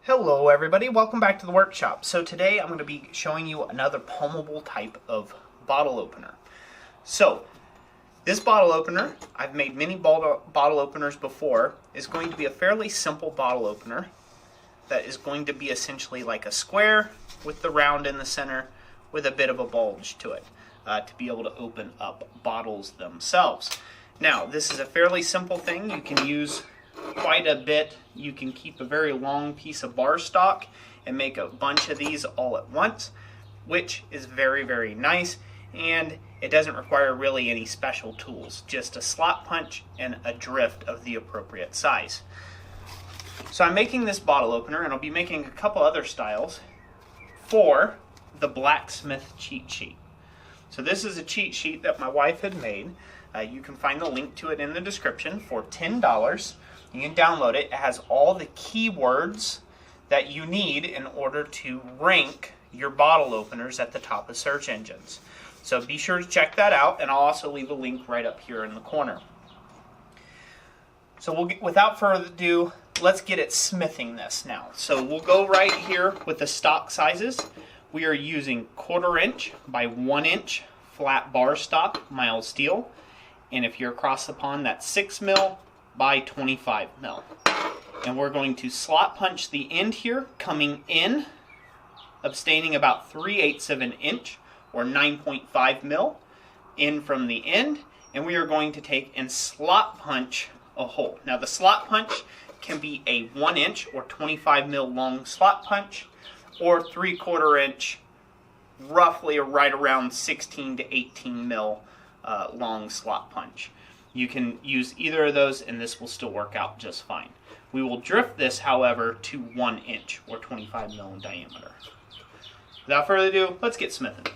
Hello everybody, welcome back to the workshop. So today I'm going to be showing you another palmable type of bottle opener. So this bottle opener, I've made many bottle openers before, is going to be a fairly simple bottle opener that is going to be essentially like a square with the round in the center with a bit of a bulge to it to be able to open up bottles themselves. Now this is a fairly simple thing. You can use quite a bit. You can keep a very long piece of bar stock and make a bunch of these all at once, which is very, very nice, and it doesn't require really any special tools, just a slot punch and a drift of the appropriate size. So I'm making this bottle opener, and I'll be making a couple other styles for the Blacksmith cheat sheet. So this is a cheat sheet that my wife had made. You can find the link to it in the description for $10. You can download it. It has all the keywords that you need in order to rank your bottle openers at the top of search engines. So be sure to check that out, and I'll also leave a link right up here in the corner. So without further ado, let's get at smithing this now. So we'll go right here with the stock sizes. We are using 1/4 inch by 1 inch flat bar stock mild steel. And if you're across the pond, that's 6 mil by 25 mil. And we're going to slot punch the end here, coming in, abstaining about 3/8 of an inch or 9.5 mil in from the end. And we are going to take and slot punch a hole. Now the slot punch can be a 1 inch or 25 mil long slot punch, or 3/4 inch, roughly right around 16 to 18 mil long slot punch. You can use either of those and this will still work out just fine. We will drift this, however, to 1 inch or 25 mil in diameter. Without further ado, let's get smithing.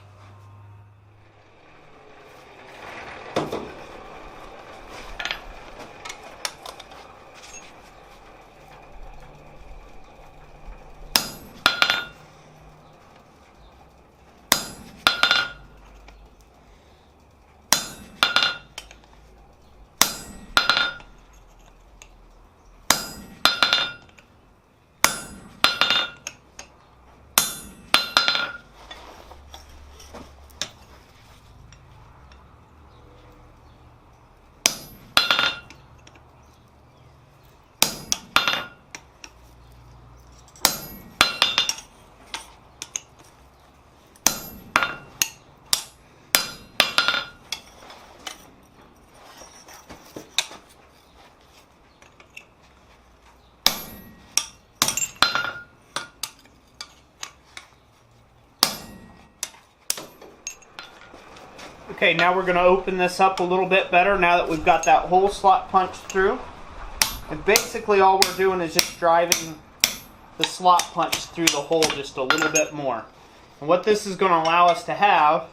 Okay, now we're going to open this up a little bit better now that we've got that hole slot punched through. And basically all we're doing is just driving the slot punch through the hole just a little bit more. And what this is going to allow us to have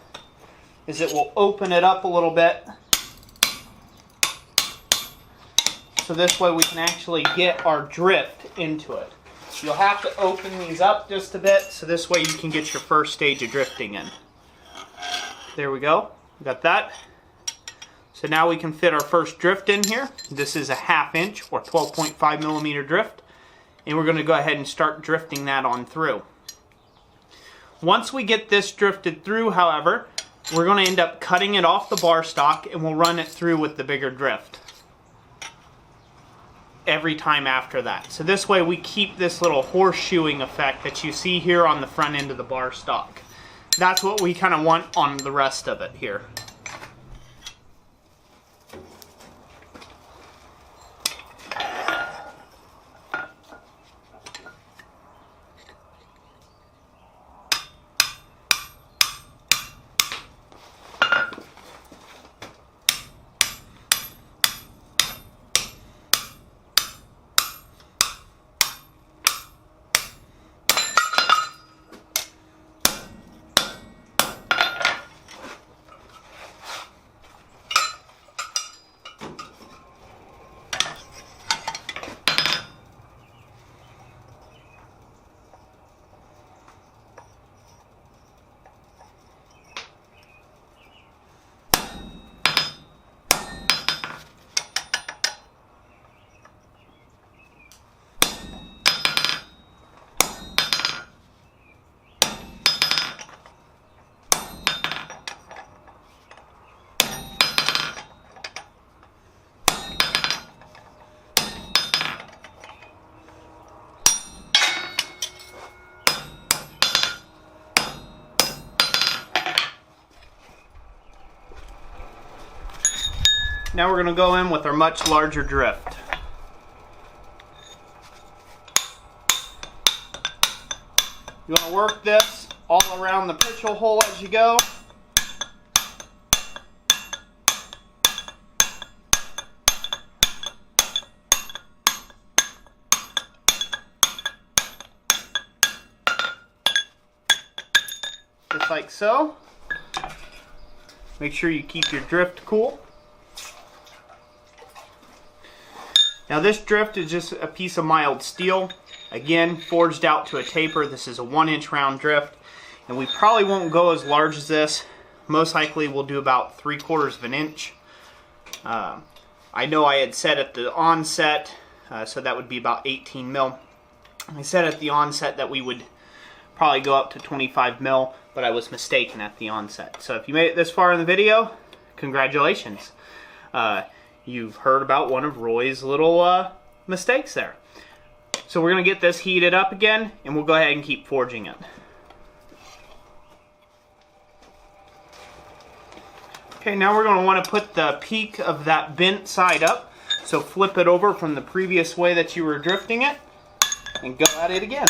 is it will open it up a little bit. So this way we can actually get our drift into it. You'll have to open these up just a bit so this way you can get your first stage of drifting in. There we go. Got that. So now we can fit our first drift in here. This is a 1/2 inch or 12.5 millimeter drift. And we're going to go ahead and start drifting that on through. Once we get this drifted through, however, we're going to end up cutting it off the bar stock and we'll run it through with the bigger drift every time after that. So this way we keep this little horseshoeing effect that you see here on the front end of the bar stock. That's what we kind of want on the rest of it here. Now we're going to go in with our much larger drift. You want to work this all around the pitchel hole as you go. Just like so. Make sure you keep your drift cool. Now this drift is just a piece of mild steel. Again, forged out to a taper. This is a 1-inch round drift. And we probably won't go as large as this. Most likely we'll do about 3/4 of an inch. I know I had said at the onset, so that would be about 18 mil. I said at the onset that we would probably go up to 25 mil, but I was mistaken at the onset. So if you made it this far in the video, congratulations. You've heard about one of Roy's little mistakes there. So we're going to get this heated up again, and we'll go ahead and keep forging it. Okay, now we're going to want to put the peak of that bent side up. So flip it over from the previous way that you were drifting it, and go at it again.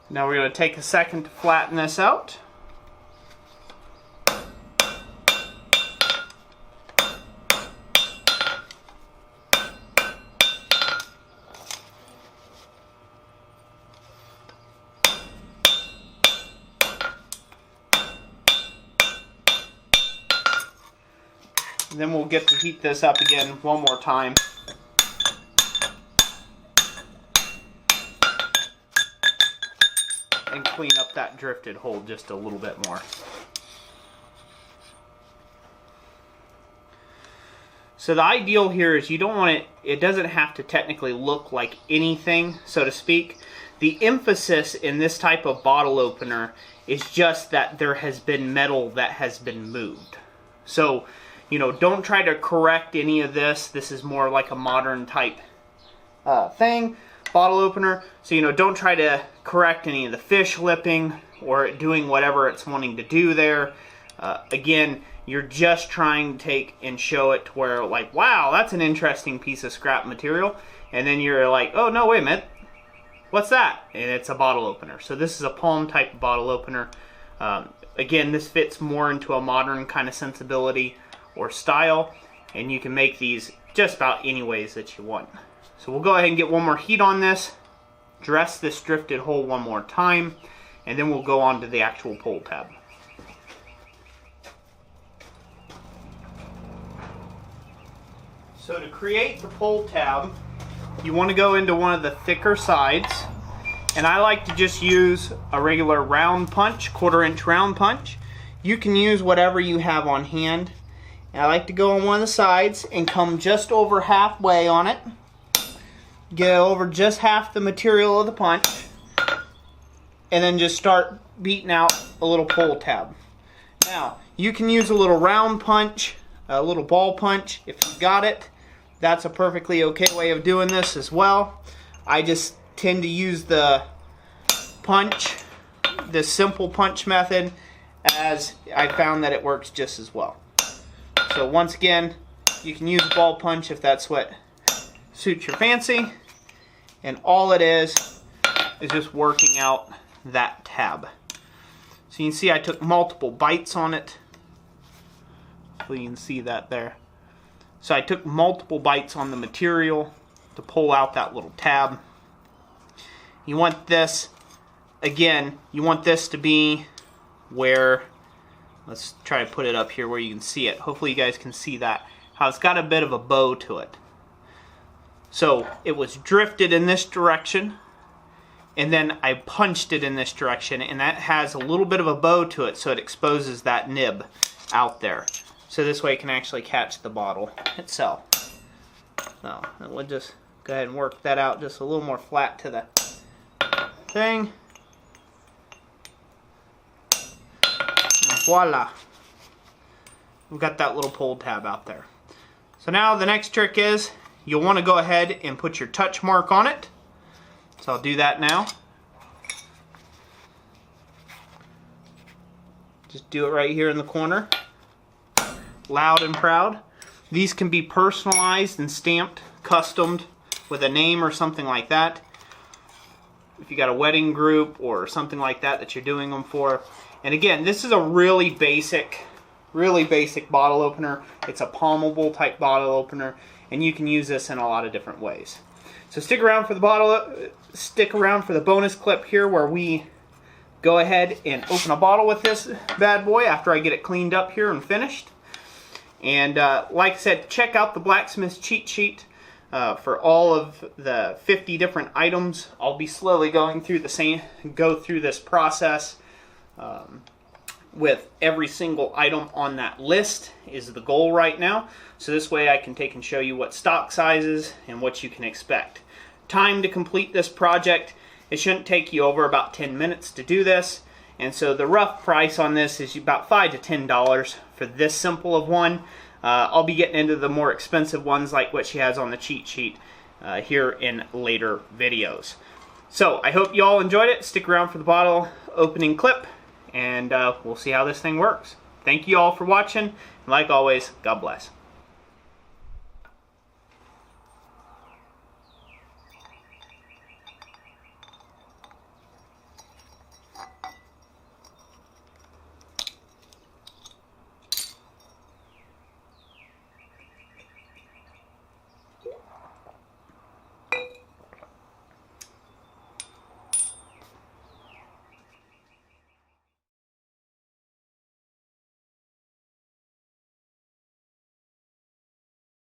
Now we're going to take a second to flatten this out. And then we'll get to heat this up again one more time. And clean up that drifted hole just a little bit more. So the ideal here is you don't want it doesn't have to technically look like anything, so to speak. The emphasis in this type of bottle opener is just that there has been metal that has been moved. So, you know, don't try to correct any of this. This is more like a modern type thing. Bottle opener, so you know, don't try to correct any of the fish lipping or doing whatever it's wanting to do there. Again, you're just trying to take and show it to where, like, wow, that's an interesting piece of scrap material, and then you're like, oh no, wait a minute, what's that? And it's a bottle opener. So this is a palm type of bottle opener. Again, this fits more into a modern kind of sensibility or style, and you can make these just about any ways that you want. So we'll go ahead and get one more heat on this, dress this drifted hole one more time, and then we'll go on to the actual pull tab. So to create the pull tab, you want to go into one of the thicker sides, and I like to just use a regular round punch, 1/4-inch round punch. You can use whatever you have on hand. And I like to go on one of the sides and come just over halfway on it. Get over just half the material of the punch, and then just start beating out a little pull tab. Now, you can use a little round punch, a little ball punch if you've got it. That's a perfectly okay way of doing this as well. I just tend to use the punch, the simple punch method, as I found that it works just as well. So once again, you can use a ball punch if that's what suits your fancy, and all it is just working out that tab. So you can see I took multiple bites on it. Hopefully you can see that there. So I took multiple bites on the material to pull out that little tab. You want this, again, you want this to be where, let's try to put it up here where you can see it. Hopefully you guys can see that, how it's got a bit of a bow to it. So it was drifted in this direction, and then I punched it in this direction, and that has a little bit of a bow to it, so it exposes that nib out there. So this way it can actually catch the bottle itself. So we'll just go ahead and work that out just a little more flat to the thing. And voila. We've got that little pull tab out there. So now the next trick is, you'll want to go ahead and put your touch mark on it. So I'll do that now. Just do it right here in the corner. Loud and proud. These can be personalized and stamped, customed with a name or something like that. If you got a wedding group or something like that that you're doing them for. And again, this is a really basic bottle opener. It's a palmable type bottle opener, and you can use this in a lot of different ways. So stick around for the bonus clip here where we go ahead and open a bottle with this bad boy after I get it cleaned up here and finished. And like I said, check out the Blacksmith cheat sheet for all of the 50 different items. I'll be slowly going through this process with every single item on that list is the goal right now. So this way I can take and show you what stock sizes and what you can expect. Time to complete this project, it shouldn't take you over about 10 minutes to do this. And so the rough price on this is about $5 to $10 for this simple of one. I'll be getting into the more expensive ones like what she has on the cheat sheet here in later videos. So I hope you all enjoyed it. Stick around for the bottle opening clip, and we'll see how this thing works. Thank you all for watching. Like always, God bless.